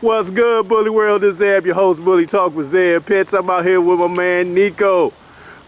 What's good, Bully World? This is Ab, your host, Bully Talk with Abkc. I'm out here with my man, Nico.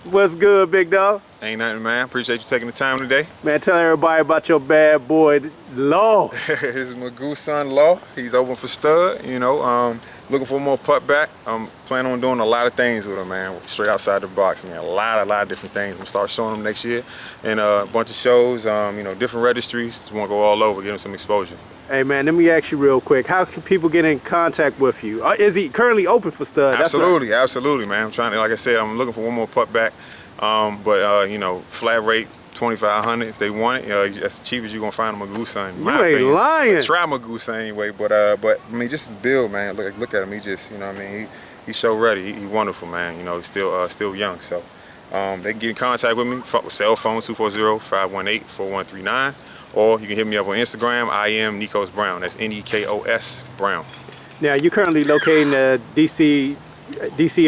What's good, big dog? Ain't nothing, man. Appreciate you taking the time today. Man, tell everybody about your bad boy, Law. This is my goose son, Law. He's open for stud, looking for more putt back. I'm planning on doing a lot of things with him, man. Straight outside the box, man. A lot of different things. I'm gonna start showing him next year. And a bunch of shows, different registries. Just wanna go all over, give him some exposure. Hey man, let me ask you real quick. How can people get in contact with you? Is he currently open for stud? Absolutely, absolutely, man. I'm trying to, like I said, I'm looking for one more putt back. Flat rate, $2,500 if they want it. That's the cheapest you're gonna find a Magoo son. You ain't lying. Try Magoo son anyway, but I mean, just his build, man. Look at him. He just, he's show ready. He's wonderful, man. He's still young. So they can get in contact with me. Cell phone 240-518-4139. Or you can hit me up on Instagram. I am Nikos Brown. That's Nekos Brown. Now, you're currently located in the DC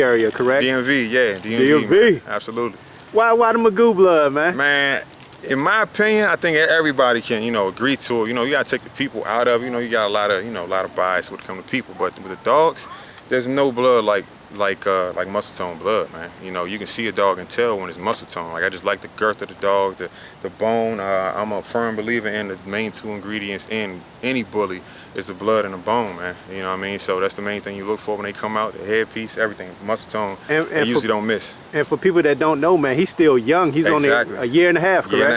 area, correct? DMV, yeah. DMV. Absolutely. Why the Magoo blood, man? Man, in my opinion, I think everybody can, agree to it. You gotta take the people out of it. You got a lot of bias when it comes to people. But with the dogs, there's no blood like muscle tone blood, man. You can see a dog and tell when it's muscle tone. Like, I just like the girth of the dog, the bone. I'm a firm believer in the main two ingredients in any bully is the blood and the bone, man. You know what I mean? So that's the main thing you look for when they come out. The headpiece, everything, muscle tone. And they usually don't miss. And for people that don't know, man, he's still young. He's only a year and a half, correct? Year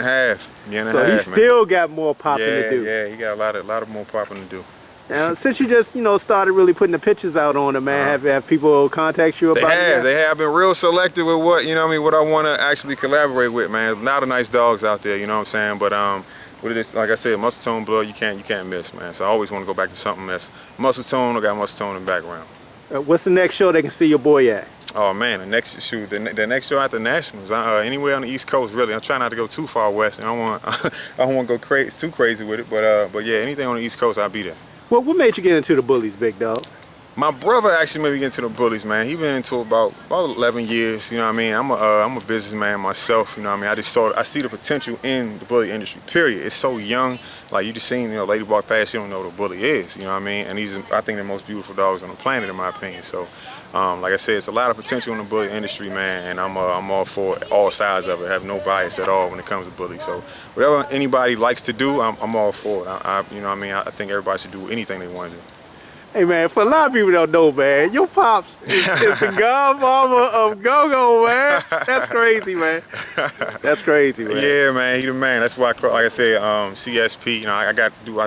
and a half. So he still got more popping to do. Yeah, he got a lot of more popping to do. Now, since you just, started really putting the pictures out on him, man, have people contact you about it? They have been real selective with what I want to actually collaborate with, man. A lot of nice dogs out there, you know what I'm saying? But with this, like I said, muscle tone blood, you can't miss, man. So I always want to go back to something that's muscle tone or got muscle tone in the background. What's the next show they can see your boy at? Oh man, the next show after Nationals, anywhere on the East Coast, really. I'm trying not to go too far west, and I don't want to go too crazy with it. But yeah, anything on the East Coast, I'll be there. Well, what made you get into the bullies, big dog? My brother actually made me get into the bullies, man. He been into about 11 years, you know what I mean? I'm a businessman myself, you know what I mean? I see the potential in the bully industry, period. It's so young. Like, you just seen, lady walk past, you don't know what a bully is, you know what I mean? And he's, I think, the most beautiful dogs on the planet, in my opinion. So, like I said, it's a lot of potential in the bully industry, man, and I'm all for all sides of it. I have no bias at all when it comes to bully. So whatever anybody likes to do, I'm all for it. You know what I mean? I think everybody should do anything they want to do. Hey man, for a lot of people that don't know, man, your pops is the godfather of go-go, man. That's crazy, man. That's crazy, man. Yeah, man, he the man. That's why, like I said, CSP. I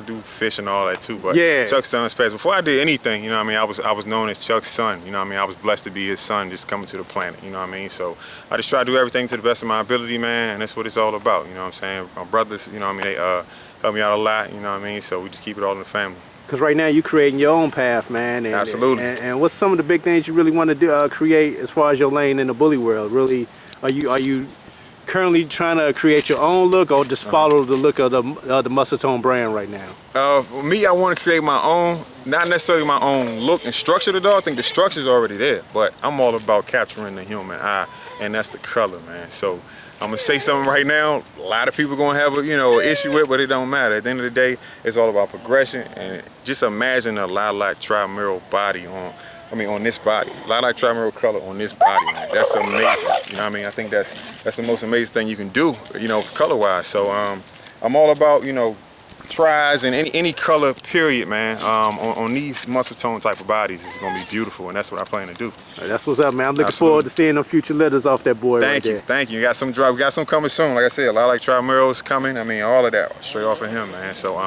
do fish and all that too. But yeah, Chuck's son's past. Before I did anything, you know what I mean, I was known as Chuck's son. You know what I mean, I was blessed to be his son, just coming to the planet. You know what I mean. So I just try to do everything to the best of my ability, man. And that's what it's all about. You know what I'm saying. My brothers, you know what I mean, they help me out a lot. You know what I mean. So we just keep it all in the family. Because right now you're creating your own path, man. Absolutely. And what's some of the big things you really want to do, create as far as your lane in the bully world? Really, are you currently trying to create your own look, or just follow the look of the muscle tone brand right now? For me, I want to create my own, not necessarily my own look and structure of the dog. I think the structure's already there, but I'm all about capturing the human eye, and that's the color, man. So I'm gonna say something right now. A lot of people gonna have an issue with, but it don't matter. At the end of the day, it's all about progression. And just imagine a lilac tri-mural body on this body. Lilac tri-mural color on this body, man. That's amazing. You know what I mean? I think that's the most amazing thing you can do, color-wise. So I'm all about tries and any color, period, man. On these muscle tone type of bodies, it's gonna be beautiful, and that's what I plan to do. That's what's up, man. I'm looking forward to seeing them future litters off that boy. Thank you. We got some coming soon. Like I said, a lot like tri-murals coming. I mean, all of that straight off of him, man. So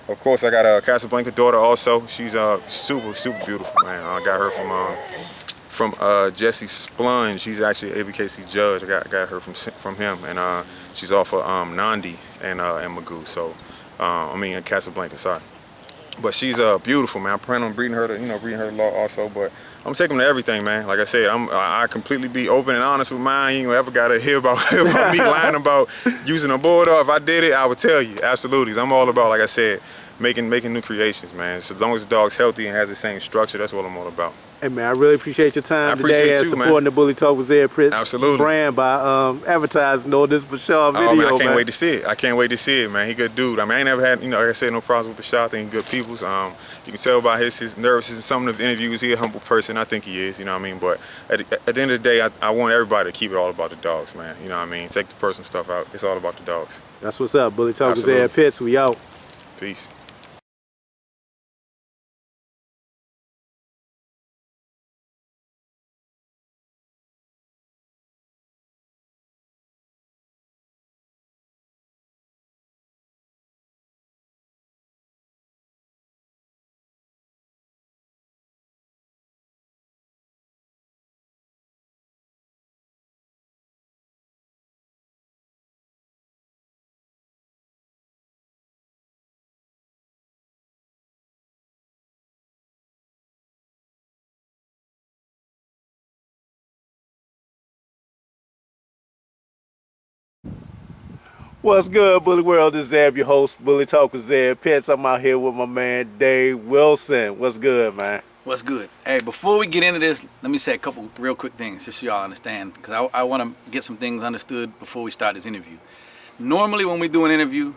of course, I got a Casablanca daughter also. She's super beautiful, man. I got her from Jesse Splunge. She's actually an Abkc judge. I got her from him, and she's off of Nandi and Magoo. So in Casablanca, sorry. But she's beautiful, man. I plan on breeding her to Law also. But I'm taking them to everything, man. Like I said, I completely be open and honest with mine. You ain't ever gotta hear about me lying about using a bulldog. If I did it, I would tell you. Absolutely. I'm all about, like I said, making new creations, man. So as long as the dog's healthy and has the same structure, that's what I'm all about. Hey man, I really appreciate your time appreciate today and you, man. supporting the Bully Talk with Zed Prince Absolutely. brand by advertising all this Bashar video. Oh man, I can't man. wait to see it. I can't wait to see it, man. He good dude. I mean, I ain't never had, like I said, no problems with Bashar. I think he good peoples. You can tell by his nervousness in some of the interviews. He a humble person. I think he is. You know what I mean? But at the end of the day, I want everybody to keep it all about the dogs, man. You know what I mean? Take the personal stuff out. It's all about the dogs. That's what's up. Bully Talk with Absolutely. Zed Prince. We out. Peace. What's good, Bully World? This is Zeb, your host, Bully Talk with Zed Prince. I'm out here with my man, Dave Wilson. What's good, man? What's good? Hey, before we get into this, let me say a couple real quick things just so y'all understand, because I want to get some things understood before we start this interview. Normally when we do an interview,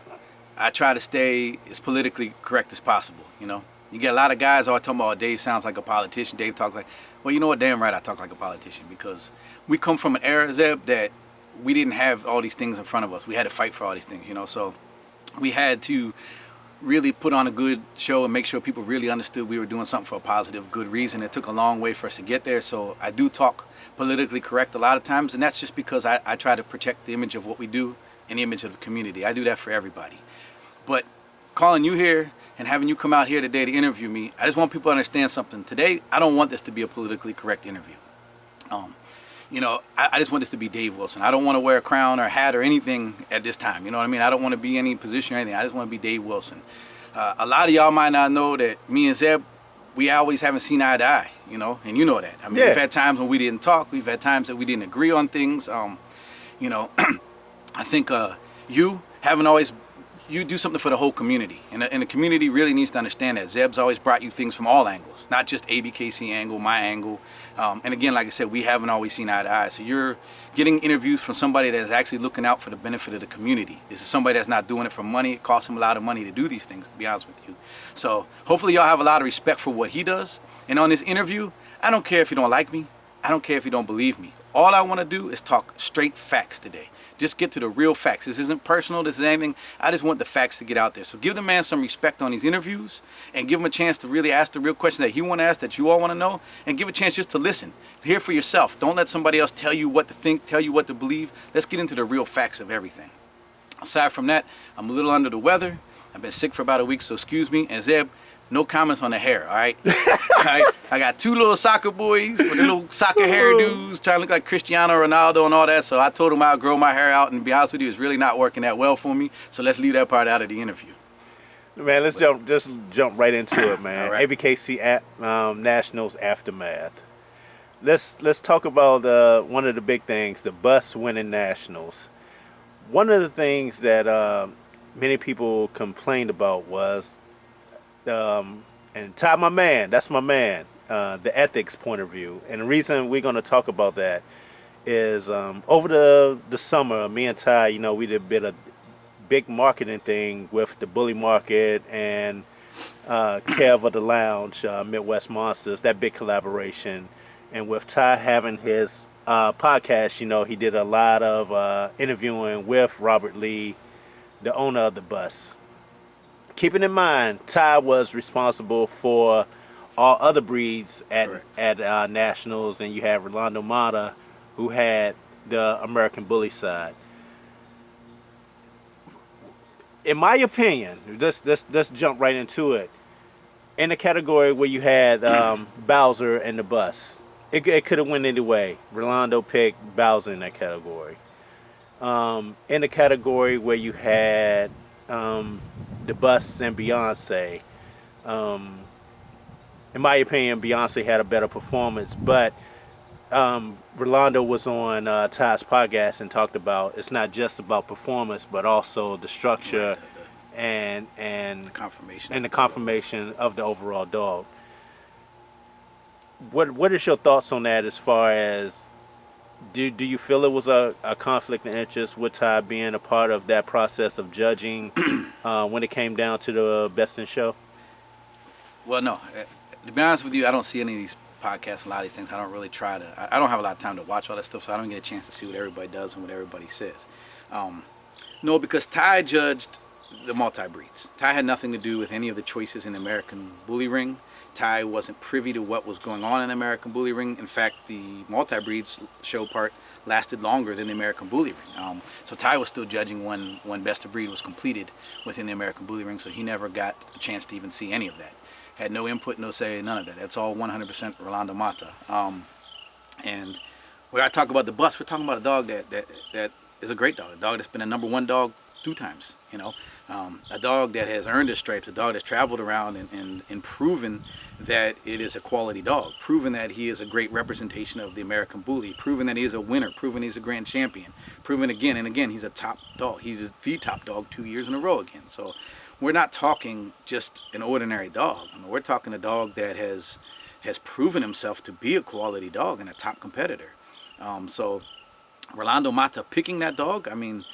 I try to stay as politically correct as possible, you know? You get a lot of guys always talking about, oh, Dave sounds like a politician, Dave talks like, well, you know what, damn right I talk like a politician, because we come from an era, Zeb, that we didn't have all these things in front of us. We had to fight for all these things, you know? So we had to really put on a good show and make sure people really understood we were doing something for a positive, good reason. It took a long way for us to get there. So I do talk politically correct a lot of times, and that's just because I try to protect the image of what we do and the image of the community. I do that for everybody. But calling you here and having you come out here today to interview me, I just want people to understand something. Today, I don't want this to be a politically correct interview. You know, I just want this to be Dave Wilson. I don't want to wear a crown or a hat or anything at this time. You know what I mean? I don't want to be in any position or anything. I just want to be Dave Wilson. A lot of y'all might not know that me and Zeb, we always haven't seen eye to eye, you know, and you know that. I mean, Yeah. We've had times when we didn't talk. We've had times that we didn't agree on things. You know, I think you haven't always, you do something for the whole community. And the community really needs to understand that. Zeb's always brought you things from all angles, not just Abkc angle, my angle. And again, like I said, we haven't always seen eye to eye. So you're getting interviews from somebody that is actually looking out for the benefit of the community. This is somebody that's not doing it for money. It costs him a lot of money to do these things, to be honest with you. So hopefully y'all have a lot of respect for what he does. And on this interview, I don't care if you don't like me. I don't care if you don't believe me. All I want to do is talk straight facts today. Just get to the real facts. This isn't personal. This is anything. I just want the facts to get out there. So give the man some respect on these interviews and give him a chance to really ask the real questions that he want to ask, that you all want to know, and give a chance just to listen. Hear for yourself. Don't let somebody else tell you what to think, tell you what to believe. Let's get into the real facts of everything. Aside from that, I'm a little under the weather. I've been sick for about a week, so excuse me. And Zeb, no comments on the hair, all right? All right? I got two little soccer boys with the little soccer hairdos trying to look like Cristiano Ronaldo and all that, so I told them I'll grow my hair out, and to be honest with you, it's really not working that well for me, so let's leave that part out of the interview. Man, let's jump right into it, man. All right. Abkc Nationals aftermath. Let's talk about one of the big things, the bus winning Nationals. One of the things that many people complained about was, and Ty, my man, that's my man, the ethics point of view. And the reason we're going to talk about that is over the summer, me and Ty, you know, we did a big marketing thing with the Bully Market and Kev of the Lounge, Midwest Monsters, that big collaboration. And with Ty having his podcast, you know, he did a lot of interviewing with Robert Lee, the owner of the bus. Keeping in mind, Ty was responsible for all other breeds at Nationals, and you have Rolando Mata, who had the American Bully side. In my opinion, let's jump right into it. In the category where you had Bowser and the bus, it could have went either way. Rolando picked Bowser in that category. In the category where you had the bus and Beyonce, in my opinion, Beyonce had a better performance, but Rolando was on Ty's podcast and talked about it's not just about performance, but also the structure and The confirmation. and the confirmation of the overall dog. what is your thoughts on that as far as do you feel it was a conflict of interest with Ty being a part of that process of judging when it came down to the Best in Show? Well, no. To be honest with you, I don't see any of these podcasts, a lot of these things. I don't really try to. I don't have a lot of time to watch all that stuff, so I don't get a chance to see what everybody does and what everybody says. No, because Ty judged the multi-breeds. Ty had nothing to do with any of the choices in the American Bully Ring. Ty wasn't privy to what was going on in the American Bully Ring. In fact, the multi-breeds show part lasted longer than the American Bully Ring. So Ty was still judging when Best of Breed was completed within the American Bully Ring, so he never got a chance to even see any of that. Had no input, no say, none of that. That's all 100% Rolando Mata. And when I talk about the bus, we're talking about a dog that is a great dog, a dog that's been a #1 dog 2 times, a dog that has earned his stripes, a dog that's traveled around and proven that it is a quality dog, proven that he is a great representation of the American Bully, proven that he is a winner, proven he's a grand champion, proven again and again he's a top dog. He's the top dog 2 years in a row again. So we're not talking just an ordinary dog. I mean, we're talking a dog that has proven himself to be a quality dog and a top competitor. So Rolando Mata picking that dog, I mean,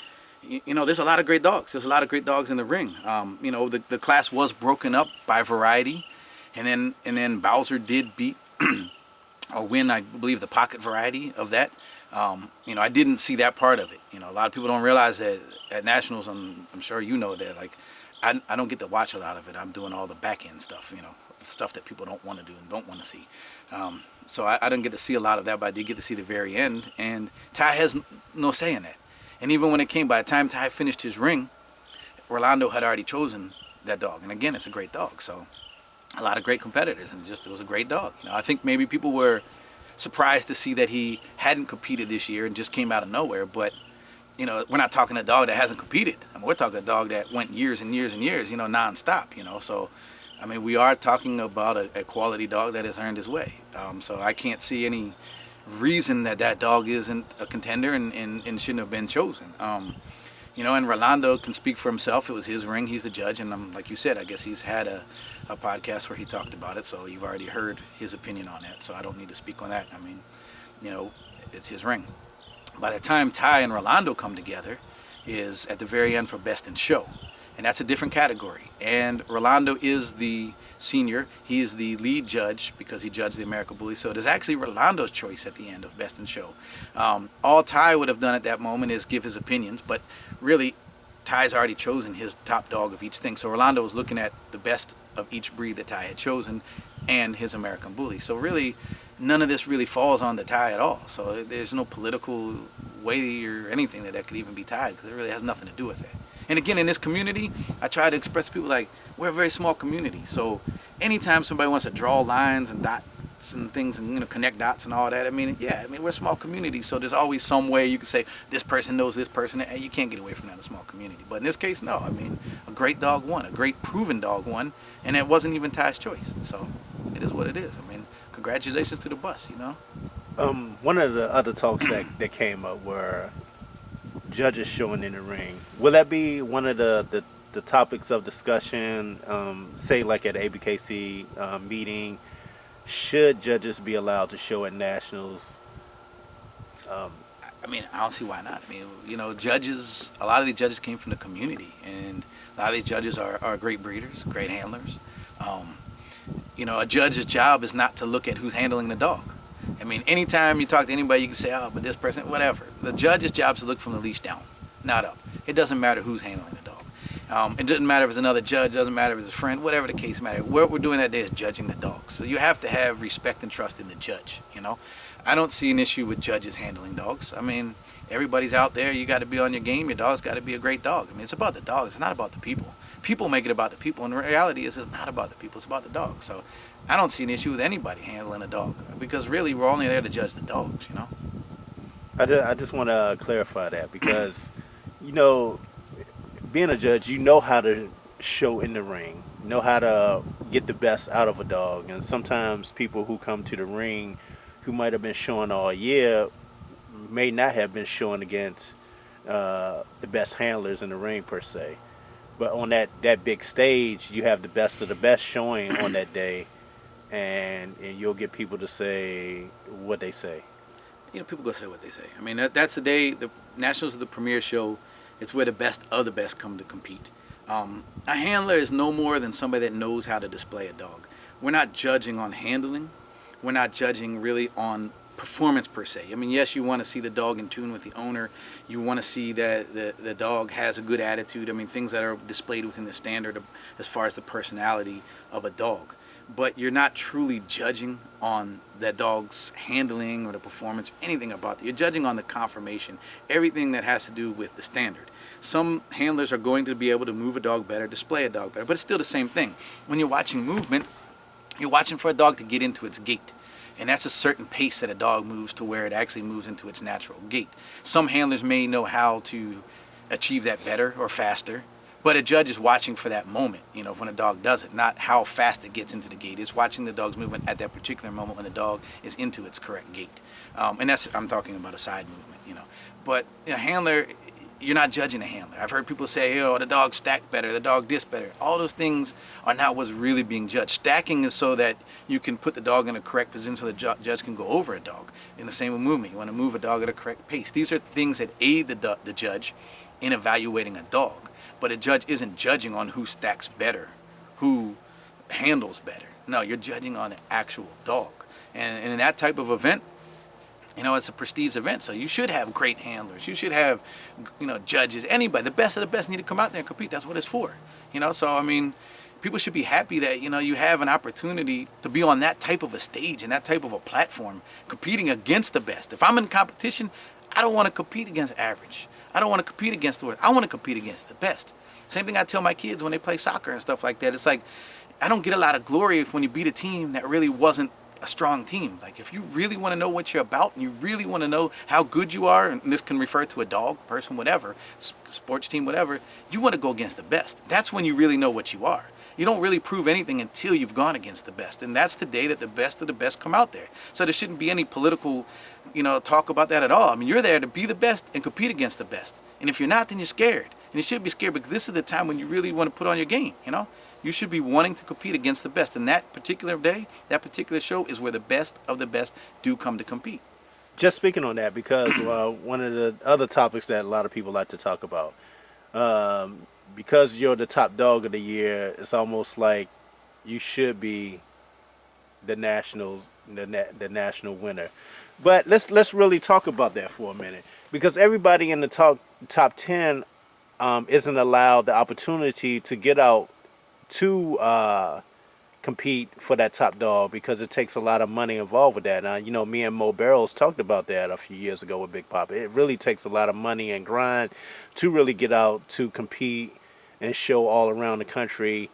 there's a lot of great dogs. There's a lot of great dogs in the ring. The class was broken up by variety, and then Bowser did beat or win, I believe, the pocket variety of that. I didn't see that part of it. A lot of people don't realize that at Nationals, I'm sure you know that, like, I don't get to watch a lot of it. I'm doing all the back end stuff, the stuff that people don't want to do and don't want to see. So I didn't get to see a lot of that, but I did get to see the very end. And Ty has no say in that. And even when it came, by the time Ty finished his ring, Rolando had already chosen that dog. And again, it's a great dog. So a lot of great competitors, and it was a great dog. I think maybe people were surprised to see that he hadn't competed this year and just came out of nowhere. But we're not talking a dog that hasn't competed. I mean, we're talking a dog that went years and years and years, nonstop. So, I mean, we are talking about a quality dog that has earned his way. So I can't see any reason that dog isn't a contender and shouldn't have been chosen. And Rolando can speak for himself. It was his ring. He's the judge. And like you said, I guess he's had a podcast where he talked about it. So you've already heard his opinion on that. So I don't need to speak on that. I mean, it's his ring. By the time Ty and Rolando come together is at the very end for Best in Show. And that's a different category. And Rolando is the senior. He is the lead judge because he judged the American Bully. So it is actually Rolando's choice at the end of Best in Show. All Ty would have done at that moment is give his opinions. But really, Ty's already chosen his top dog of each thing. So Rolando was looking at the best of each breed that Ty had chosen and his American Bully. So really, none of this really falls on the Ty at all. So there's no political way or anything that could even be tied because it really has nothing to do with it. And again, in this community, I try to express to people like, we're a very small community. So anytime somebody wants to draw lines and dots and things and connect dots and all that, I mean, we're a small community. So there's always some way you can say this person knows this person, and you can't get away from that in a small community. But in this case, no. I mean, a great dog won, a great proven dog won, and it wasn't even Ty's choice. So it is what it is. I mean, congratulations to the bus, One of the other talks that came up were judges showing in the ring. Will that be one of the topics of discussion, say like at Abkc meeting? Should judges be allowed to show at Nationals? I mean, I don't see why not. I mean, judges, a lot of these judges came from the community, and a lot of these judges are great breeders, great handlers. A judge's job is not to look at who's handling the dog. I mean, anytime you talk to anybody, you can say, oh, but this person, whatever. The judge's job is to look from the leash down, not up. It doesn't matter who's handling the dog. It doesn't matter if it's another judge, doesn't matter if it's a friend, whatever the case matter. What we're doing that day is judging the dog. So you have to have respect and trust in the judge, I don't see an issue with judges handling dogs. I mean, everybody's out there. You got to be on your game. Your dog's got to be a great dog. I mean, it's about the dog. It's not about the people. People make it about the people, and the reality is it's not about the people. It's about the dog. So I don't see an issue with anybody handling a dog because really we're only there to judge the dogs, I just want to clarify that because, being a judge, you know how to show in the ring, know how to get the best out of a dog. And sometimes people who come to the ring who might have been showing all year may not have been showing against the best handlers in the ring per se. But on that big stage, you have the best of the best showing on that day. and you'll get people to say what they say. People go say what they say. I mean, that's the day. The Nationals is the premier show. It's where the best of the best come to compete. A handler is no more than somebody that knows how to display a dog. We're not judging on handling. We're not judging really on performance per se. I mean, yes, you want to see the dog in tune with the owner. You want to see that the dog has a good attitude. I mean, things that are displayed within the standard as far as the personality of a dog. But you're not truly judging on that dog's handling or the performance, anything about it. You're judging on the conformation, everything that has to do with the standard. Some handlers are going to be able to move a dog better, display a dog better, but it's still the same thing. When you're watching movement, you're watching for a dog to get into its gait. And that's a certain pace that a dog moves to where it actually moves into its natural gait. Some handlers may know how to achieve that better or faster, but a judge is watching for that moment, when a dog does it, not how fast it gets into the gait. It's watching the dog's movement at that particular moment when the dog is into its correct gait. And I'm talking about a side movement, But a handler, you're not judging a handler. I've heard people say, the dog stacked better, the dog this better. All those things are not what's really being judged. Stacking is so that you can put the dog in a correct position so the judge can go over a dog. In the same with movement, you want to move a dog at a correct pace. These are things that aid the judge in evaluating a dog. But a judge isn't judging on who stacks better, who handles better. No, you're judging on the actual dog. And in that type of event, it's a prestige event, so you should have great handlers. You should have, judges. Anybody, the best of the best need to come out there and compete. That's what it's for. So, I mean, people should be happy that, you have an opportunity to be on that type of a stage and that type of a platform, competing against the best. If I'm in competition, I don't want to compete against average. I don't want to compete against the worst. I want to compete against the best. Same thing I tell my kids when they play soccer and stuff like that. It's like, I don't get a lot of glory when you beat a team that really wasn't a strong team. Like, if you really want to know what you're about and you really want to know how good you are, and this can refer to a dog, person, whatever, sports team, whatever, you want to go against the best. That's when you really know what you are. You don't really prove anything until you've gone against the best. And that's the day that the best of the best come out there. So there shouldn't be any political, talk about that at all. I mean, you're there to be the best and compete against the best. And if you're not, then you're scared. And you should be scared, because this is the time when you really want to put on your game, You should be wanting to compete against the best. And that particular day, that particular show is where the best of the best do come to compete. Just speaking on that, because one of the other topics that a lot of people like to talk about, because you're the top dog of the year, it's almost like you should be the national winner. But let's really talk about that for a minute, because everybody in the top 10 isn't allowed the opportunity to get out to compete for that top dog, because it takes a lot of money involved with that. Now, me and Mo Barrows talked about that a few years ago with Big Papa. It really takes a lot of money and grind to really get out to compete and show all around the country.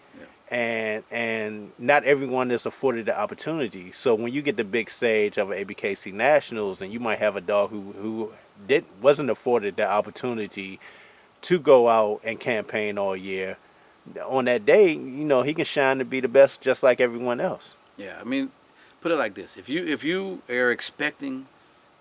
Yeah. And not everyone is afforded the opportunity. So when you get the big stage of Abkc Nationals, and you might have a dog who wasn't afforded the opportunity to go out and campaign all year, on that day, he can shine to be the best just like everyone else. Yeah, I mean, put it like this. If you are expecting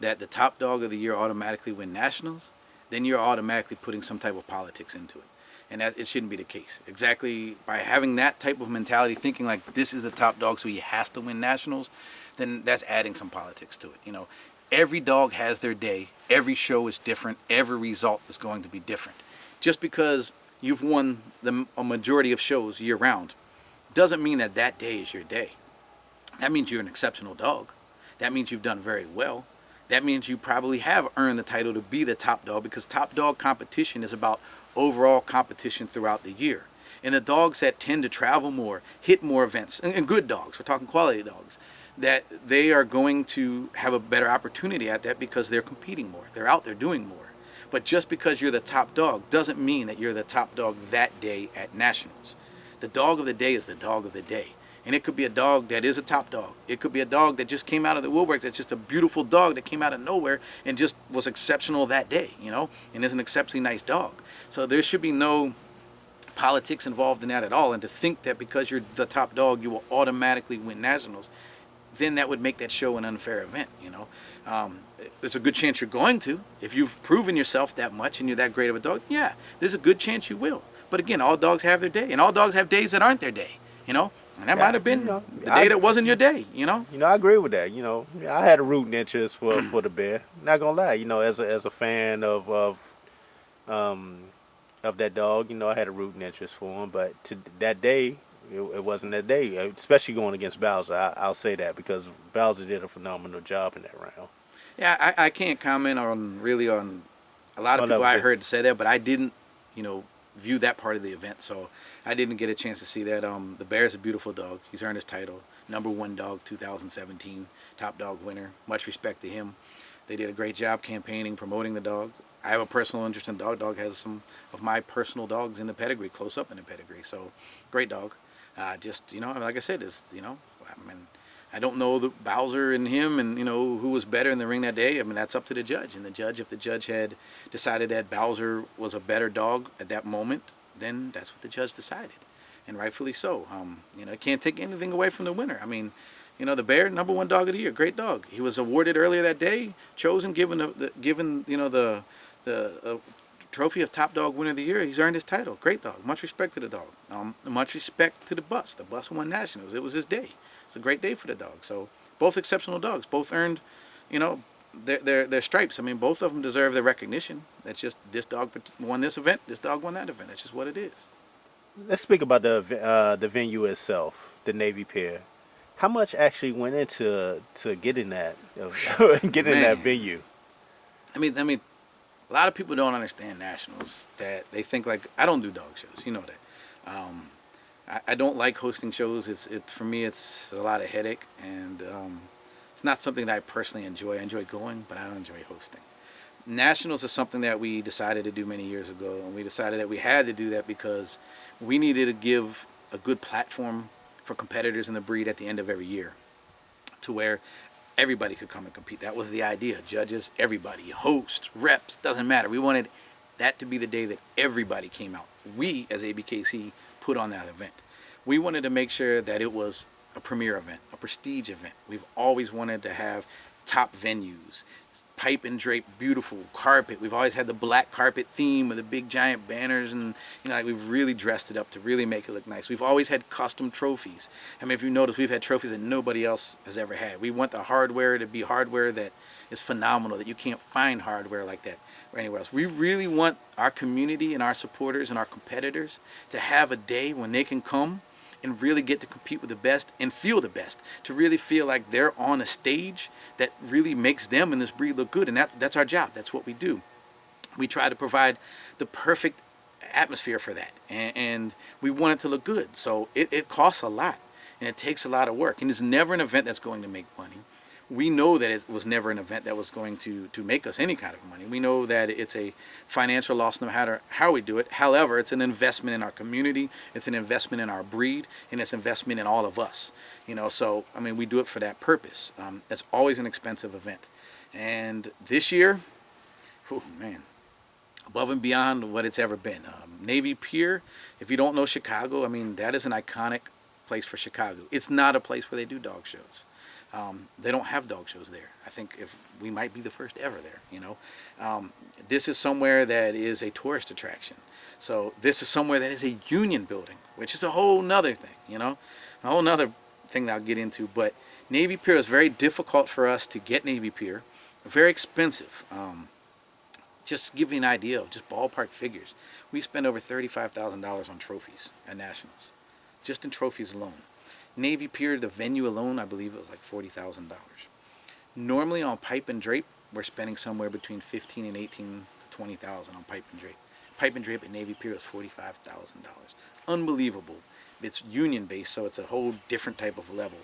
that the top dog of the year automatically win nationals, then you're automatically putting some type of politics into it. And that it shouldn't be the case. Exactly, by having that type of mentality, thinking like this is the top dog so he has to win nationals, then that's adding some politics to it. Every dog has their day. Every show is different. Every result is going to be different. Just because you've won a majority of shows year round doesn't mean that that day is your day. That means you're an exceptional dog. That means you've done very well. That means you probably have earned the title to be the top dog, because top dog competition is about overall competition throughout the year. And the dogs that tend to travel more, hit more events, and good dogs, we're talking quality dogs, that they are going to have a better opportunity at that because they're competing more. They're out there doing more. But just because you're the top dog doesn't mean that you're the top dog that day at nationals. The dog of the day is the dog of the day. And it could be a dog that is a top dog. It could be a dog that just came out of the woodwork, that's just a beautiful dog that came out of nowhere and just was exceptional that day, and is an exceptionally nice dog. So there should be no politics involved in that at all. And to think that because you're the top dog, you will automatically win nationals, then that would make that show an unfair event, There's a good chance you're going to. If you've proven yourself that much and you're that great of a dog, yeah, there's a good chance you will. But again, all dogs have their day, and all dogs have days that aren't their day. And that Yeah, might have you been know, the day that wasn't your day, you know? I agree with that. I had a rooting interest for the bear. Not gonna lie, as a fan um of that dog, I had a rooting interest for him. But to that day, it wasn't that day. Especially going against Bowser, I'll say that because Bowser did a phenomenal job in that round. Yeah, I can't comment on really on a lot of Oh, that people was I just heard say that, but I didn't, view that part of the event, so I didn't get a chance to see that. The Bear's a beautiful dog. He's earned his title, #1 dog, 2017, top dog winner. Much respect to him. They did a great job campaigning, promoting the dog. I have a personal interest in dog. Dog has some of my personal dogs in the pedigree, close up in the pedigree. So, great dog. Just like I said, I mean, I don't know the Bowser and him, and who was better in the ring that day. I mean, that's up to the judge. And the judge, if the judge had decided that Bowser was a better dog at that moment, then that's what the judge decided, and rightfully so. Can't take anything away from the winner. I mean, the Bear, #1 dog of the year, great dog. He was awarded earlier that day, chosen, given the trophy of top dog winner of the year. He's earned his title. Great dog. Much respect to the dog. Much respect to the Bus. The Bus won nationals. It was his day. It's a great day for the dog. So both exceptional dogs. Both earned, their stripes. I mean, both of them deserve the recognition. That's just this dog won this event. This dog won that event. That's just what it is. Let's speak about the venue itself, the Navy Pier. How much actually went into getting that getting that Man. venue? I mean, a lot of people don't understand nationals. That they think like I don't do dog shows. You know that. I don't like hosting shows. For me, it's a lot of headache, and it's not something that I personally enjoy. I enjoy going, but I don't enjoy hosting. Nationals is something that we decided to do many years ago, and we decided that we had to do that because we needed to give a good platform for competitors in the breed at the end of every year, to where everybody could come and compete. That was the idea. Judges, everybody, hosts, reps, doesn't matter. We wanted that to be the day that everybody came out. We, as Abkc, put on that event. We wanted to make sure that it was a premier event, a prestige event. We've always wanted to have top venues, pipe and drape, beautiful carpet. We've always had the black carpet theme with the big giant banners, and we've really dressed it up to really make it look nice. We've always had custom trophies. I mean, if you notice, we've had trophies that nobody else has ever had. We want the hardware to be hardware that is phenomenal, that you can't find hardware like that or anywhere else. We really want our community and our supporters and our competitors to have a day when they can come and really get to compete with the best and feel the best, to really feel like they're on a stage that really makes them and this breed look good. And that's our job. That's what we do. We try to provide the perfect atmosphere for that, and we want it to look good. So it costs a lot, and it takes a lot of work, and it's never an event that's going to make money. We know that it was never an event that was going to make us any kind of money. We know that it's a financial loss no matter how we do it. However, it's an investment in our community, it's an investment in our breed, and it's an investment in all of us. So, I mean, we do it for that purpose. It's always an expensive event. And this year, oh man, above and beyond what it's ever been. Navy Pier, if you don't know Chicago, I mean, that is an iconic place for Chicago. It's not a place where they do dog shows. They don't have dog shows there. I think if we might be the first ever there, This is somewhere that is a tourist attraction. So this is somewhere that is a union building, which is a whole nother thing, a whole nother thing that I'll get into. But Navy Pier is very difficult for us to get. Navy Pier, very expensive. Just to give you an idea of just ballpark figures, we spend over $35,000 on trophies at nationals, just in trophies alone. Navy Pier, the venue alone, I believe it was like $40,000. Normally on pipe and drape, we're spending somewhere between $15,000 and $18,000 to $20,000 on pipe and drape. Pipe and drape at Navy Pier is $45,000. Unbelievable. It's union based, so it's a whole different type of level.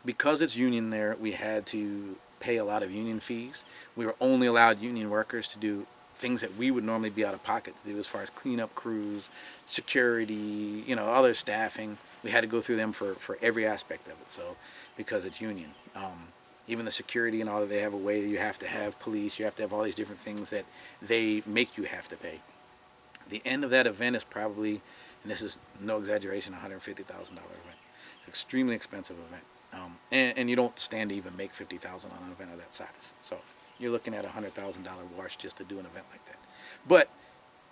Because it's union there, we had to pay a lot of union fees. We were only allowed union workers to do things that we would normally be out of pocket to do, as far as cleanup crews, security, other staffing. We had to go through them for every aspect of it. So, because it's union, even the security and all that, they have a way that you have to have police, you have to have all these different things that they make you have to pay. The end of that event is probably, and this is no exaggeration, $150,000 event. It's an extremely expensive event. And you don't stand to even make $50,000 on an event of that size. So you're looking at a $100,000 wash just to do an event like that. But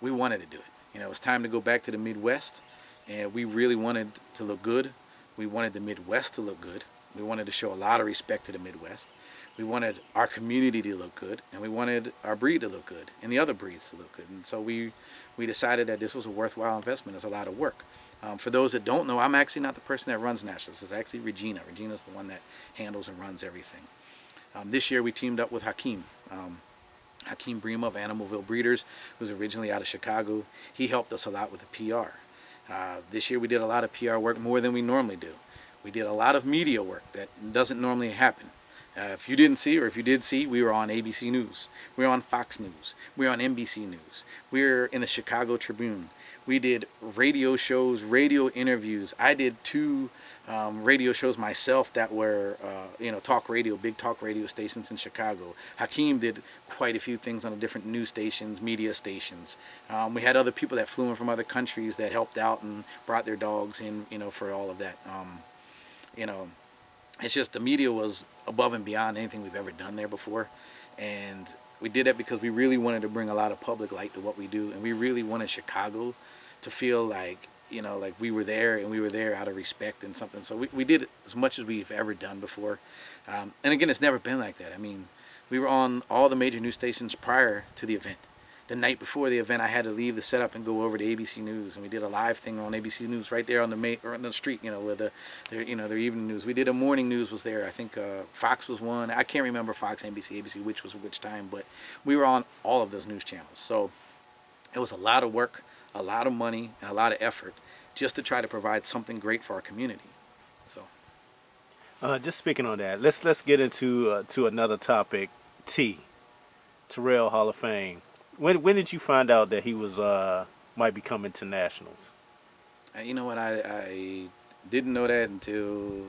we wanted to do it. It was time to go back to the Midwest, and we really wanted to look good. We wanted the Midwest to look good. We wanted to show a lot of respect to the Midwest. We wanted our community to look good, and we wanted our breed to look good, and the other breeds to look good. And so we decided that this was a worthwhile investment. It's a lot of work. For those that don't know, I'm actually not the person that runs Nationals. It's actually Regina. Regina's the one that handles and runs everything. This year we teamed up with Hakeem. Hakeem Bream of Animalville Breeders, who's originally out of Chicago. He helped us a lot with the PR. This year we did a lot of PR work, more than we normally do. We did a lot of media work that doesn't normally happen. If you didn't see, or if you did see, we were on ABC News. We were on Fox News. We were on NBC News. We were in the Chicago Tribune. We did radio shows, radio interviews. I did 2 radio shows myself that were, talk radio, big talk radio stations in Chicago. Hakeem did quite a few things on the different news stations, media stations. We had other people that flew in from other countries that helped out and brought their dogs in, for all of that. It's just the media was above and beyond anything we've ever done there before. And we did it because we really wanted to bring a lot of public light to what we do. And we really wanted Chicago to feel like, like we were there, and we were there out of respect and something. So we did as much as we've ever done before. And again, it's never been like that. I mean, we were on all the major news stations prior to the event. The night before the event, I had to leave the setup and go over to ABC News, and we did a live thing on ABC News right there on the street, where their evening news. We did a morning news was there. I think Fox was one. I can't remember Fox, NBC, ABC, which was which time, but we were on all of those news channels. So it was a lot of work, a lot of money, and a lot of effort just to try to provide something great for our community. So, just speaking on that, let's get into to another topic. Terrell Hall of Fame. When did you find out that he was might be coming to Nationals? You know what? I didn't know that until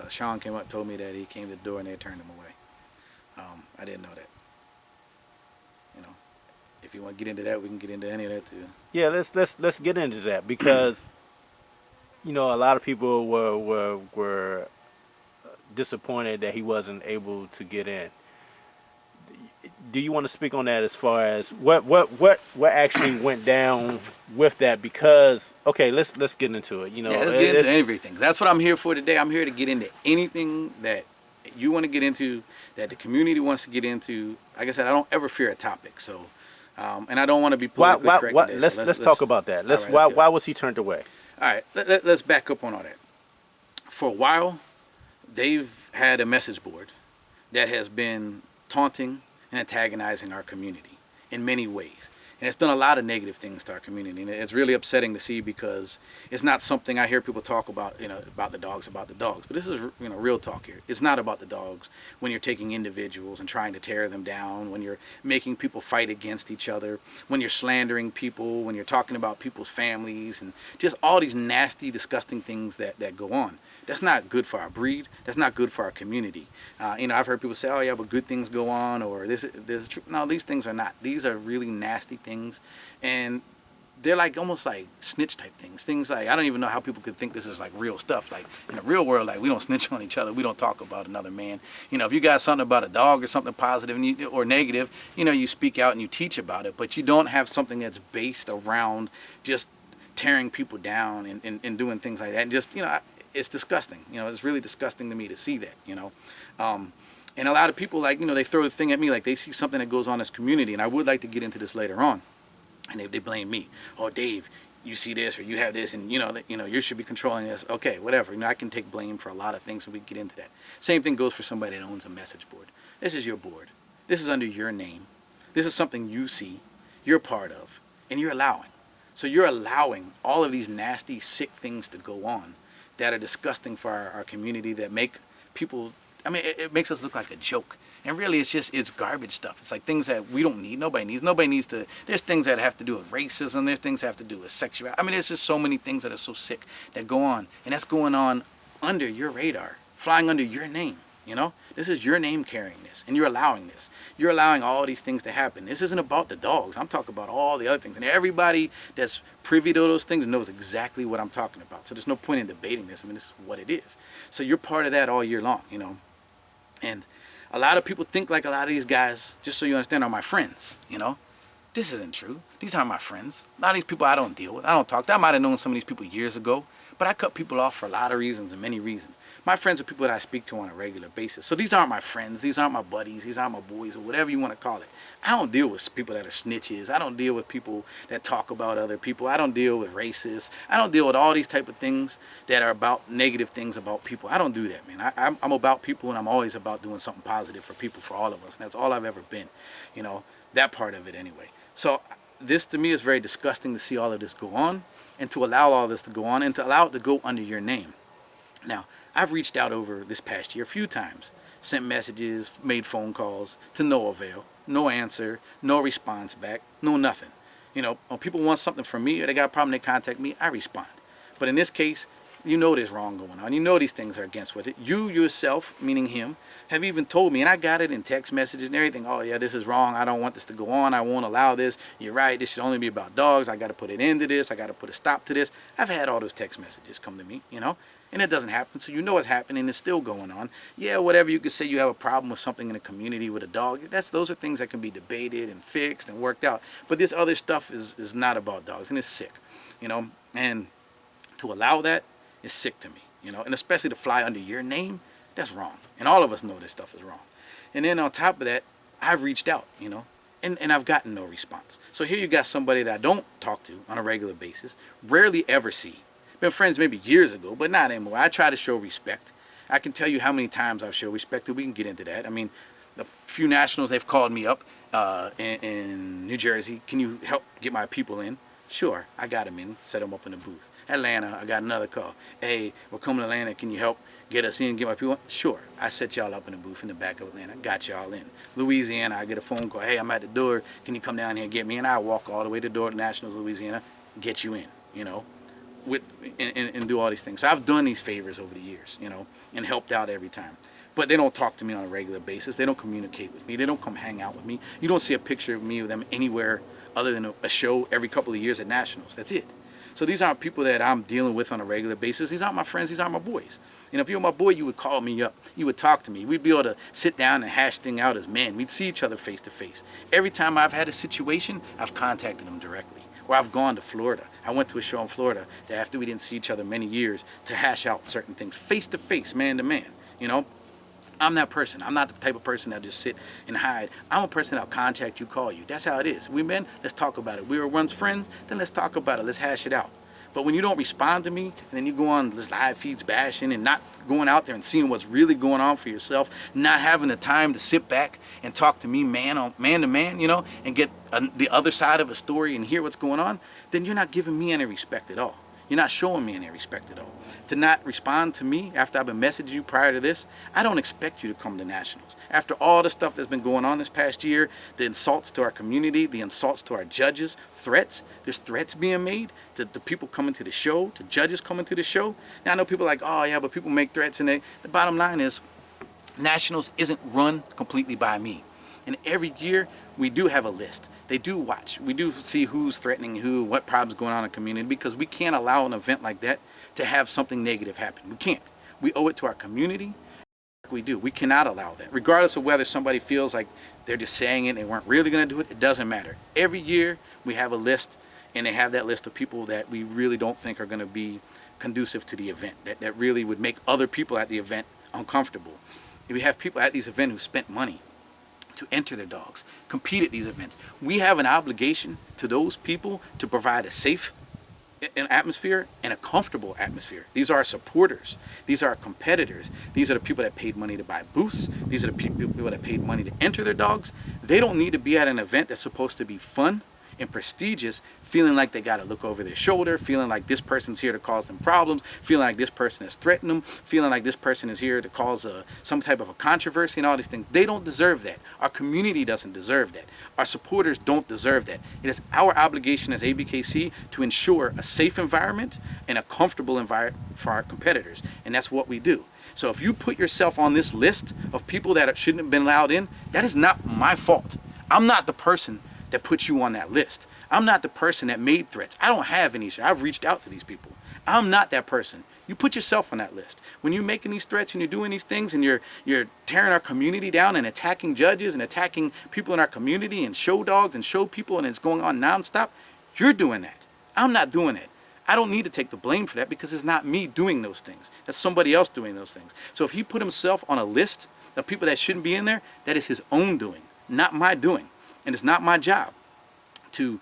Sean came up and told me that he came to the door and they turned him away. I didn't know that. If you want to get into that, we can get into any of that too. Yeah, let's get into that, because a lot of people were disappointed that he wasn't able to get in. Do you want to speak on that as far as what actually went down with that? Because let's get into it. Let's get into everything. That's what I'm here for today. I'm here to get into anything that you want to get into, that the community wants to get into. Like I said, I don't ever fear a topic. So, and I don't want to be politically correct today. Let's talk about that. Why was he turned away? All right, let's back up on all that. For a while, they've had a message board that has been taunting and antagonizing our community in many ways. And it's done a lot of negative things to our community. And it's really upsetting to see, because it's not something I hear people talk about, about the dogs. But this is, real talk here. It's not about the dogs when you're taking individuals and trying to tear them down, when you're making people fight against each other, when you're slandering people, when you're talking about people's families, and just all these nasty, disgusting things that go on. That's not good for our breed. That's not good for our community. I've heard people say, "Oh yeah, but good things go on," or "This is true." No, these things are not. These are really nasty things, and they're like almost like snitch type things. Things like, I don't even know how people could think this is like real stuff. Like in the real world, like we don't snitch on each other. We don't talk about another man. If you got something about a dog or something positive or negative, you speak out and you teach about it. But you don't have something that's based around just tearing people down and doing things like that. And just it's disgusting. It's really disgusting to me to see that. And a lot of people, like, they throw the thing at me, like they see something that goes on in this community, and I would like to get into this later on, and they blame me. "Oh, Dave, you see this, or you have this, and you should be controlling this." Okay, whatever. I can take blame for a lot of things, and we can get into that. Same thing goes for somebody that owns a message board. This is your board. This is under your name. This is something you see, you're part of, and you're allowing. So you're allowing all of these nasty, sick things to go on that are disgusting for our community, that make people, it makes us look like a joke. And really, it's garbage stuff. It's like things that we don't need, nobody needs to, there's things that have to do with racism, there's things that have to do with sexuality. There's just so many things that are so sick that go on. And that's going on under your radar, flying under your name. This is your name carrying this, and you're allowing this. You're allowing all these things to happen. This isn't about the dogs. I'm talking about all the other things. And everybody that's privy to those things knows exactly what I'm talking about. So there's no point in debating this. This is what it is. So you're part of that all year long, And a lot of people think like a lot of these guys, just so you understand, are my friends, This isn't true. These aren't my friends. A lot of these people I don't deal with. I don't talk to. I might have known some of these people years ago, But I cut people off for a lot of reasons and many reasons. My friends are people that I speak to on a regular basis. So these aren't my friends. These aren't my buddies. These aren't my boys, or whatever you want to call it. I don't deal with people that are snitches. I don't deal with people that talk about other people. I don't deal with racists. I don't deal with all these type of things that are about negative things about people. I don't do that, man. I'm about people, and I'm always about doing something positive for people, for all of us. And that's all I've ever been, you know, that part of it anyway. So this to me is very disgusting to see all of this go on, and to allow all this to go on, and to allow it to go under your name. Now, I've reached out over this past year a few times, sent messages, made phone calls, to no avail, no answer, no response back, no nothing. You know, when people want something from me or they got a problem, they contact me, I respond. But in this case, you know there's wrong going on. You know these things are against with it. You yourself, meaning him, have even told me, and I got it in text messages and everything, oh yeah, this is wrong, I don't want this to go on, I won't allow this, you're right, this should only be about dogs, I got to put an end to this, I got to put a stop to this. I've had all those text messages come to me, you know, and it doesn't happen, so you know what's happening, it's still going on. Yeah, whatever, you could say you have a problem with something in the community with a dog, those are things that can be debated and fixed and worked out, but this other stuff is not about dogs, and it's sick, you know, and to allow that is sick to me, you know, and especially to fly under your name, that's wrong, and all of us know this stuff is wrong. And then on top of that, I've reached out, you know, and I've gotten no response. So here you got somebody that I don't talk to on a regular basis, rarely ever see. Been friends maybe years ago, but not anymore. I try to show respect. I can tell you how many times I've shown respect, and we can get into that. I mean, the few nationals, they've called me up in New Jersey. Can you help get my people in? Sure, I got them in, set them up in the booth. Atlanta, I got another call. Hey, we're coming to Atlanta. Can you help get us in, get my people in? Sure, I set y'all up in the booth in the back of Atlanta. Got y'all in. Louisiana, I get a phone call. Hey, I'm at the door. Can you come down here and get me in? I walk all the way to the door to Nationals, Louisiana, get you in, you know, and do all these things. So I've done these favors over the years, you know, and helped out every time. But they don't talk to me on a regular basis. They don't communicate with me. They don't come hang out with me. You don't see a picture of me with them anywhere other than a show every couple of years at Nationals. That's it. So these aren't people that I'm dealing with on a regular basis. These aren't my friends. These aren't my boys. And if you were my boy, you would call me up. You would talk to me. We'd be able to sit down and hash things out as men. We'd see each other face to face. Every time I've had a situation, I've contacted them directly. Or I've gone to Florida. I went to a show in Florida that after we didn't see each other many years to hash out certain things face to face, man to man, you know. I'm that person. I'm not the type of person that just sit and hide. I'm a person that'll contact you, call you. That's how it is. We men, let's talk about it. We were once friends, then let's talk about it. Let's hash it out. But when you don't respond to me, and then you go on this live feeds bashing and not going out there and seeing what's really going on for yourself, not having the time to sit back and talk to me man to man, you know, and get the other side of a story and hear what's going on, then you're not giving me any respect at all. You're not showing me any respect at all. To not respond to me after I've been messaging you prior to this, I don't expect you to come to Nationals. After all the stuff that's been going on this past year, the insults to our community, the insults to our judges, threats, there's threats being made to the people coming to the show, to judges coming to the show. Now I know people are like, oh yeah, but people make threats, and the bottom line is Nationals isn't run completely by me. And every year, we do have a list. They do watch. We do see who's threatening who, what problems going on in the community, because we can't allow an event like that to have something negative happen. We can't. We owe it to our community. We do. We cannot allow that. Regardless of whether somebody feels like they're just saying it and they weren't really going to do it, it doesn't matter. Every year, we have a list, and they have that list of people that we really don't think are going to be conducive to the event, that really would make other people at the event uncomfortable. We have people at these events who spent money to enter their dogs, compete at these events. We have an obligation to those people to provide a safe atmosphere and a comfortable atmosphere. These are our supporters. These are our competitors. These are the people that paid money to buy booths. These are the people that paid money to enter their dogs. They don't need to be at an event that's supposed to be fun and prestigious, feeling like they got to look over their shoulder, feeling like this person's here to cause them problems, feeling like this person is threatening them, feeling like this person is here to cause some type of a controversy and all these things. They don't deserve that. Our community doesn't deserve that. Our supporters don't deserve that. It is our obligation as Abkc to ensure a safe environment and a comfortable environment for our competitors, and that's what we do. So if you put yourself on this list of people that shouldn't have been allowed in, that is not my fault. I'm not the person that put you on that list. I'm not the person that made threats. I don't have any. I've reached out to these people. I'm not that person. You put yourself on that list. When you're making these threats and you're doing these things and you're tearing our community down and attacking judges and attacking people in our community and show dogs and show people, and it's going on nonstop, you're doing that. I'm not doing it. I don't need to take the blame for that because it's not me doing those things. That's somebody else doing those things. So if he put himself on a list of people that shouldn't be in there, that is his own doing, not my doing. And it's not my job to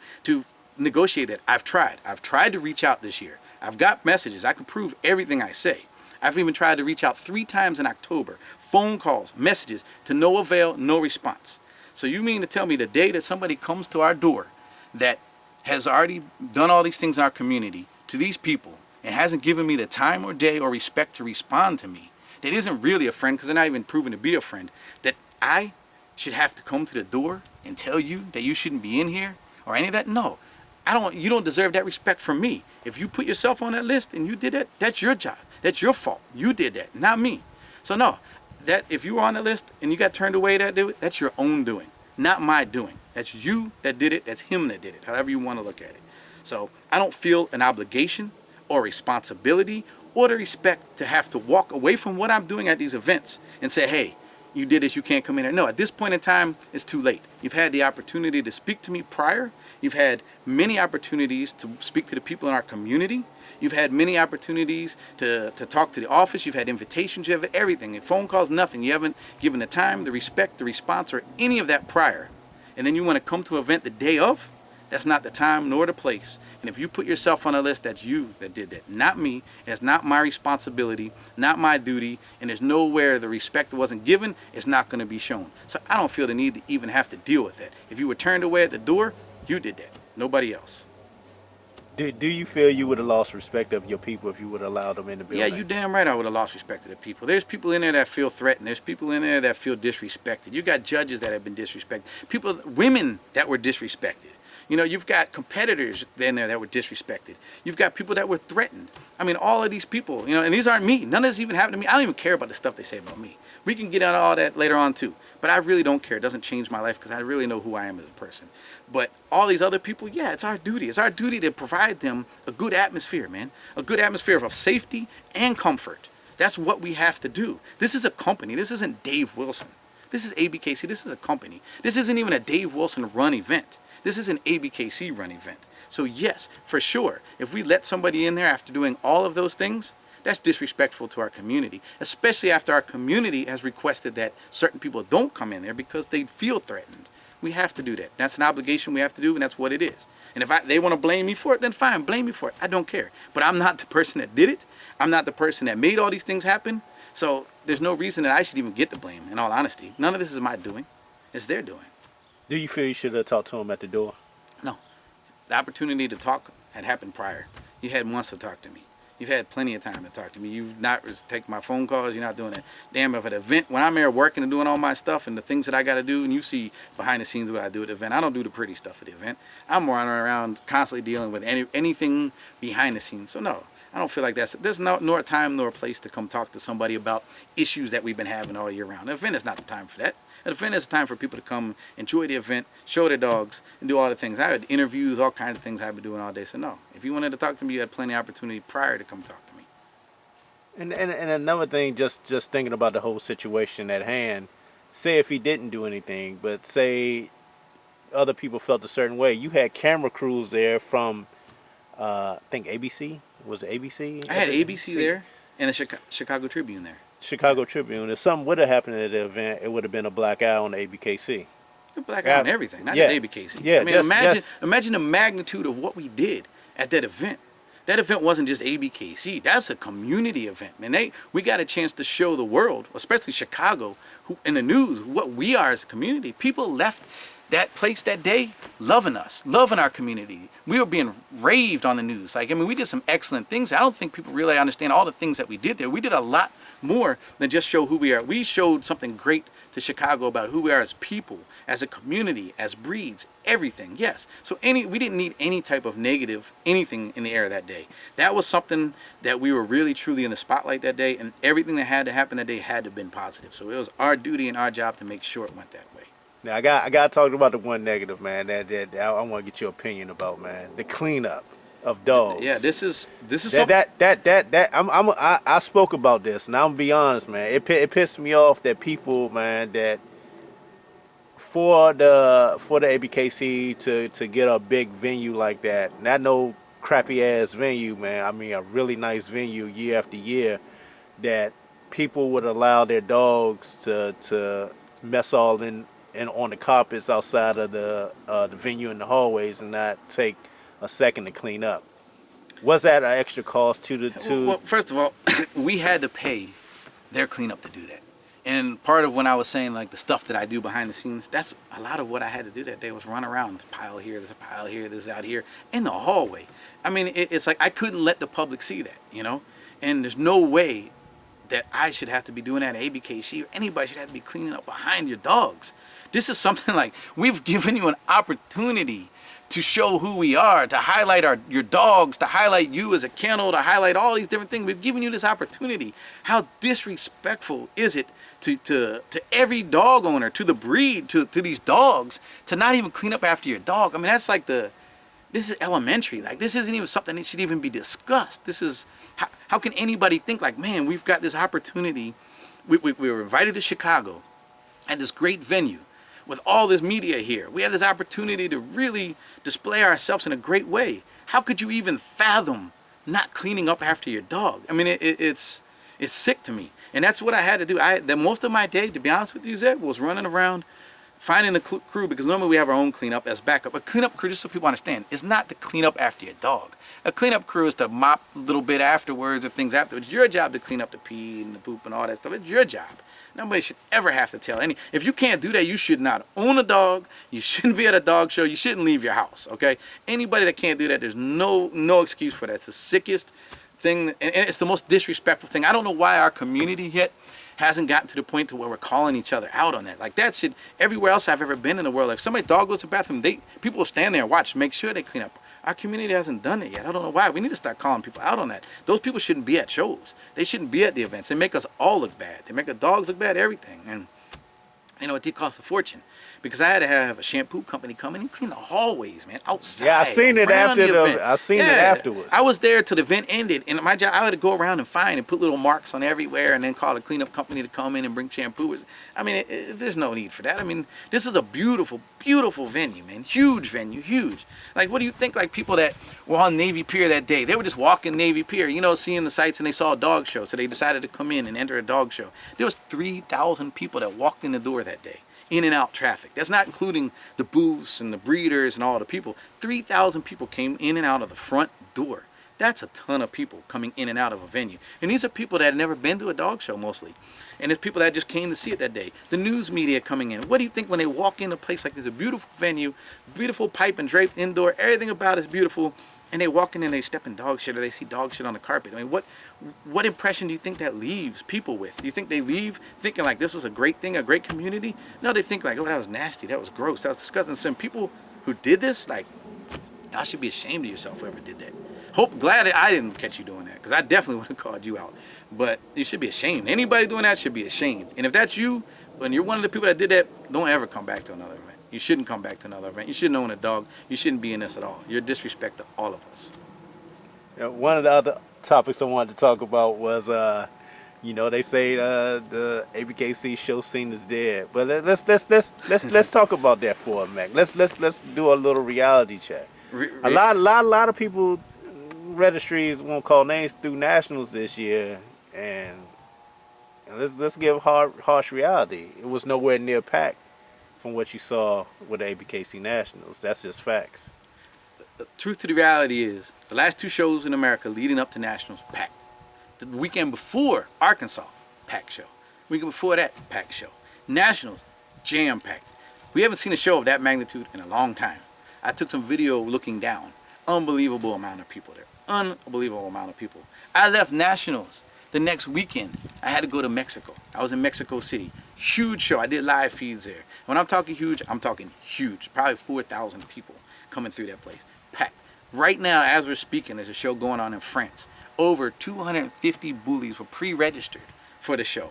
negotiate that. I've tried to reach out this year. I've got messages. I can prove everything I say. I've even tried to reach out 3 times in October. Phone calls, messages, to no avail, no response. So you mean to tell me the day that somebody comes to our door that has already done all these things in our community to these people and hasn't given me the time or day or respect to respond to me, that isn't really a friend because they're not even proven to be a friend, that I should have to come to the door and tell you that you shouldn't be in here or any of that? No. You don't deserve that respect from me. If you put yourself on that list and you did that, that's your job. That's your fault. You did that, not me. So no, that if you were on the list and you got turned away that's your own doing, not my doing. That's you that did it, that's him that did it, however you want to look at it. So I don't feel an obligation or responsibility or the respect to have to walk away from what I'm doing at these events and say, hey, you did this, you can't come in here. No, at this point in time, it's too late. You've had the opportunity to speak to me prior. You've had many opportunities to speak to the people in our community. You've had many opportunities to talk to the office. You've had invitations. You have everything. Phone calls, nothing. You haven't given the time, the respect, the response, or any of that prior. And then you want to come to an event the day of? That's not the time nor the place. And if you put yourself on a list, that's you that did that, not me. And it's not my responsibility, not my duty. And there's nowhere the respect wasn't given, it's not going to be shown. So I don't feel the need to even have to deal with that. If you were turned away at the door, you did that, nobody else. Do you feel you would have lost respect of your people if you would have allowed them in the building? Yeah, you damn right I would have lost respect to the people. There's people in there that feel threatened. There's people in there that feel disrespected. You got judges that have been disrespected. Women that were disrespected. You know, you've got competitors in there that were disrespected. You've got people that were threatened. I mean, all of these people, you know, and these aren't me. None of this even happened to me. I don't even care about the stuff they say about me. We can get into all that later on too. But I really don't care. It doesn't change my life because I really know who I am as a person. But all these other people, yeah, it's our duty. It's our duty to provide them a good atmosphere, man. A good atmosphere of safety and comfort. That's what we have to do. This is a company. This isn't Dave Wilson. This is Abkc. This is a company. This isn't even a Dave Wilson run event. This is an Abkc run event. So yes, for sure, if we let somebody in there after doing all of those things, that's disrespectful to our community, especially after our community has requested that certain people don't come in there because they feel threatened. We have to do that. That's an obligation we have to do, and that's what it is. And if they want to blame me for it, then fine, blame me for it. I don't care. But I'm not the person that did it. I'm not the person that made all these things happen. So there's no reason that I should even get the blame, in all honesty. None of this is my doing. It's their doing. Do you feel you should have talked to him at the door? No. The opportunity to talk had happened prior. You had months to talk to me. You've had plenty of time to talk to me. You've not taken my phone calls. You're not doing that. Damn, if at an event, when I'm there working and doing all my stuff and the things that I got to do, and you see behind the scenes what I do at the event, I don't do the pretty stuff at the event. I'm running around constantly dealing with anything behind the scenes. So no, I don't feel like there's nor time nor place to come talk to somebody about issues that we've been having all year round. An event is not the time for that. An event is a time for people to come, enjoy the event, show their dogs, and do all the things. I had interviews, all kinds of things I've been doing all day. So no, if you wanted to talk to me, you had plenty of opportunity prior to come talk to me. And another thing, just thinking about the whole situation at hand, say if he didn't do anything, but say other people felt a certain way. You had camera crews there from, I think ABC? Was it ABC? I had ABC there and the Chicago Tribune there. Chicago Tribune. If something would have happened at the event, it would have been a black eye on the Abkc. A black eye on everything, not yeah. just Abkc. Yeah, I mean, imagine the magnitude of what we did at that event. That event wasn't just Abkc. That's a community event, man. We got a chance to show the world, especially Chicago, in the news, what we are as a community. People left that place that day loving us, loving our community. We were being raved on the news. Like, I mean, we did some excellent things. I don't think people really understand all the things that we did there. We did a lot more than just show who we are. We showed something great to Chicago about who we are as people, as a community, as breeds, everything. Yes. So we didn't need any type of negative anything in the air that day. That was something that we were really truly in the spotlight that day, and everything that had to happen that day had to have been positive. So it was our duty and our job to make sure it went that way. Now I got to talk about the one negative, man. That I want to get your opinion about, man. The cleanup of dogs. Yeah, this is something. I spoke about this, and I'm gonna be honest, man. It pissed me off that people, man, that for the Abkc to get a big venue like that, not no crappy ass venue, man. I mean, a really nice venue year after year, that people would allow their dogs to mess all in on the carpets outside of the venue in the hallways and not take a second to clean up. Was that an extra cost to the to? Well, first of all, we had to pay their cleanup to do that. And part of when I was saying like the stuff that I do behind the scenes, that's a lot of what I had to do that day was run around. There's a pile here, there's a pile here, there's out here in the hallway. I mean, it's like I couldn't let the public see that, you know? And there's no way that I should have to be doing that at Abkc or anybody should have to be cleaning up behind your dogs. This is something like we've given you an opportunity to show who we are, to highlight your dogs, to highlight you as a kennel, to highlight all these different things. We've given you this opportunity. How disrespectful is it to every dog owner, to the breed, to these dogs, to not even clean up after your dog? I mean, that's like this is elementary. Like, this isn't even something that should even be discussed. This is, how can anybody think like, man, we've got this opportunity. We were invited to Chicago at this great venue with all this media here. We have this opportunity to really display ourselves in a great way. How could you even fathom not cleaning up after your dog? I mean, it's sick to me. And that's what I had to do. Most of my day, to be honest with you, Zeb, was running around finding the crew, because normally we have our own cleanup as backup. A cleanup crew, just so people understand, is not to clean up after your dog. A cleanup crew is to mop a little bit afterwards or things afterwards. It's your job to clean up the pee and the poop and all that stuff. It's your job. Nobody should ever have to tell any. If you can't do that, you should not own a dog. You shouldn't be at a dog show. You shouldn't leave your house, okay? Anybody that can't do that, there's no excuse for that. It's the sickest thing, and it's the most disrespectful thing. I don't know why our community yet hasn't gotten to the point to where we're calling each other out on that. Like, that should, everywhere else I've ever been in the world, if somebody's dog goes to the bathroom, people will stand there and watch, make sure they clean up. Our community hasn't done it yet. I don't know why. We need to start calling people out on that. Those people shouldn't be at shows. They shouldn't be at the events. They make us all look bad. They make the dogs look bad, everything. And, you know, it did cost a fortune. Because I had to have a shampoo company come in and clean the hallways, man, outside. Yeah, I seen it after the event. I seen it afterwards. I was there till the event ended, and my job, I had to go around and find and put little marks on everywhere, and then call a cleanup company to come in and bring shampoo. I mean, there's no need for that. I mean, this is a beautiful, beautiful venue, man. Huge venue, huge. Like, what do you think? Like, people that were on Navy Pier that day, they were just walking Navy Pier, you know, seeing the sights, and they saw a dog show, so they decided to come in and enter a dog show. There was 3,000 people that walked in the door that day. In and out traffic. That's not including the booths and the breeders and all the people. 3,000 people came in and out of the front door. That's a ton of people coming in and out of a venue. And these are people that had never been to a dog show mostly. And it's people that just came to see it that day. The news media coming in. What do you think when they walk in a place like this? A beautiful venue, beautiful pipe and drape indoor, everything about it is beautiful. And they walk in and they step in dog shit, or they see dog shit on the carpet. I mean, what impression do you think that leaves people with? Do you think they leave thinking like this is a great thing, a great community? No, they think like, oh, that was nasty, that was gross, that was disgusting. Some people who did this, like, y'all should be ashamed of yourself, whoever did that. Glad that I didn't catch you doing that, because I definitely would have called you out. But you should be ashamed. Anybody doing that should be ashamed. And if that's you, when you're one of the people that did that, don't ever come back to another event. You shouldn't come back to another event. You shouldn't own a dog. You shouldn't be in this at all. You're a disrespect to all of us. Yeah, one of the other topics I wanted to talk about was, you know, they say the Abkc show scene is dead. But let's talk about that for a minute. Let's do a little reality check. A lot of people, registries won't call names through nationals this year, and let's give harsh reality. It was nowhere near packed from what you saw with the Abkc Nationals. That's just facts. The truth to the reality is, the last two shows in America leading up to Nationals, packed. The weekend before, Arkansas, packed show. Weekend before that, packed show. Nationals, jam-packed. We haven't seen a show of that magnitude in a long time. I took some video looking down. Unbelievable amount of people there. Unbelievable amount of people. I left Nationals the next weekend. I had to go to Mexico. I was in Mexico City. Huge show. I did live feeds there. When I'm talking huge, I'm talking huge. Probably 4,000 people coming through that place. Packed. Right now, as we're speaking, there's a show going on in France. Over 250 bullies were pre-registered for the show.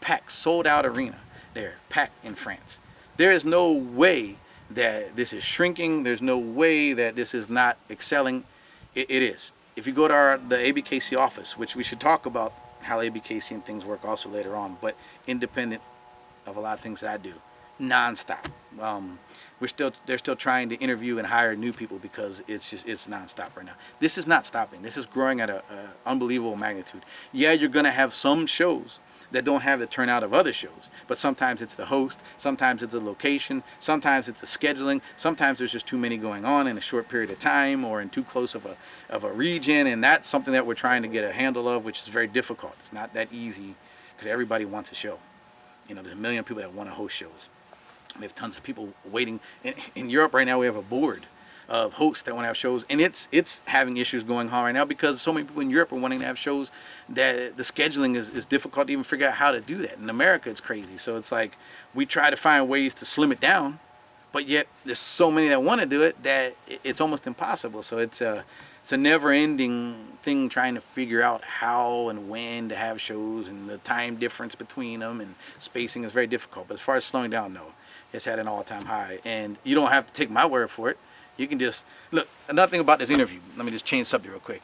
Packed, sold out arena there. Packed in France. There is no way that this is shrinking. There's no way that this is not excelling. It is. If you go to the Abkc office, which we should talk about how Abkc and things work also later on, but independent of a lot of things that I do, nonstop. they're still trying to interview and hire new people because it's nonstop right now. This is not stopping. This is growing at a unbelievable magnitude. Yeah, you're gonna have some shows that don't have the turnout of other shows, but sometimes it's the host, sometimes it's a location, sometimes it's a scheduling, sometimes there's just too many going on in a short period of time or in too close of a region, and that's something that we're trying to get a handle of, which is very difficult. It's not that easy because everybody wants a show. You know, there's a million people that want to host shows. We have tons of people waiting. In Europe right now, we have a board of hosts that want to have shows, and it's having issues going on right now because so many people in Europe are wanting to have shows that the scheduling is difficult to even figure out how to do that. In America, it's crazy. So it's like we try to find ways to slim it down, but yet there's so many that want to do it that it's almost impossible. So it's a never-ending thing trying to figure out how and when to have shows, and the time difference between them and spacing is very difficult. But as far as slowing down, no, it's at an all-time high, and you don't have to take my word for it. You can just look. Another thing about this interview, let me just change subject real quick,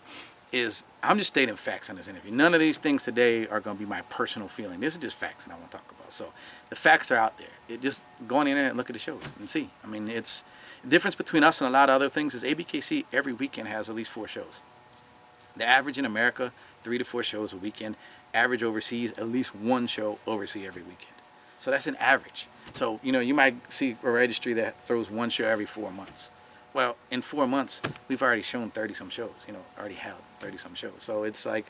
is I'm just stating facts on this interview. None of these things today are going to be my personal feeling. This is just facts that I want to talk about. So the facts are out there. Just go on the internet and look at the shows and see. I mean, it's the difference between us and a lot of other things is Abkc every weekend has at least 4 shows. The average in America, 3 to 4 shows a weekend. Average overseas, at least 1 show overseas every weekend. So that's an average. So, you know, you might see a registry that throws 1 show every 4 months. Well, in 4 months, we've already shown 30-some shows, you know, already held 30-some shows. So it's like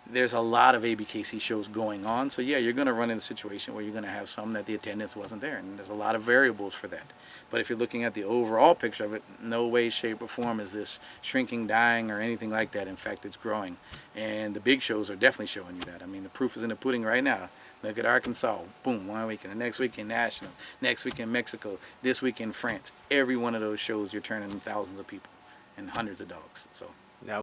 there's a lot of Abkc shows going on. So, yeah, you're going to run into a situation where you're going to have some that the attendance wasn't there. And there's a lot of variables for that. But if you're looking at the overall picture of it, no way, shape, or form is this shrinking, dying, or anything like that. In fact, it's growing. And the big shows are definitely showing you that. I mean, the proof is in the pudding right now. Look at Arkansas, boom, 1 weekend. The next weekend, National. Next weekend, Mexico. This weekend, France. Every one of those shows, you're turning thousands of people and hundreds of dogs. So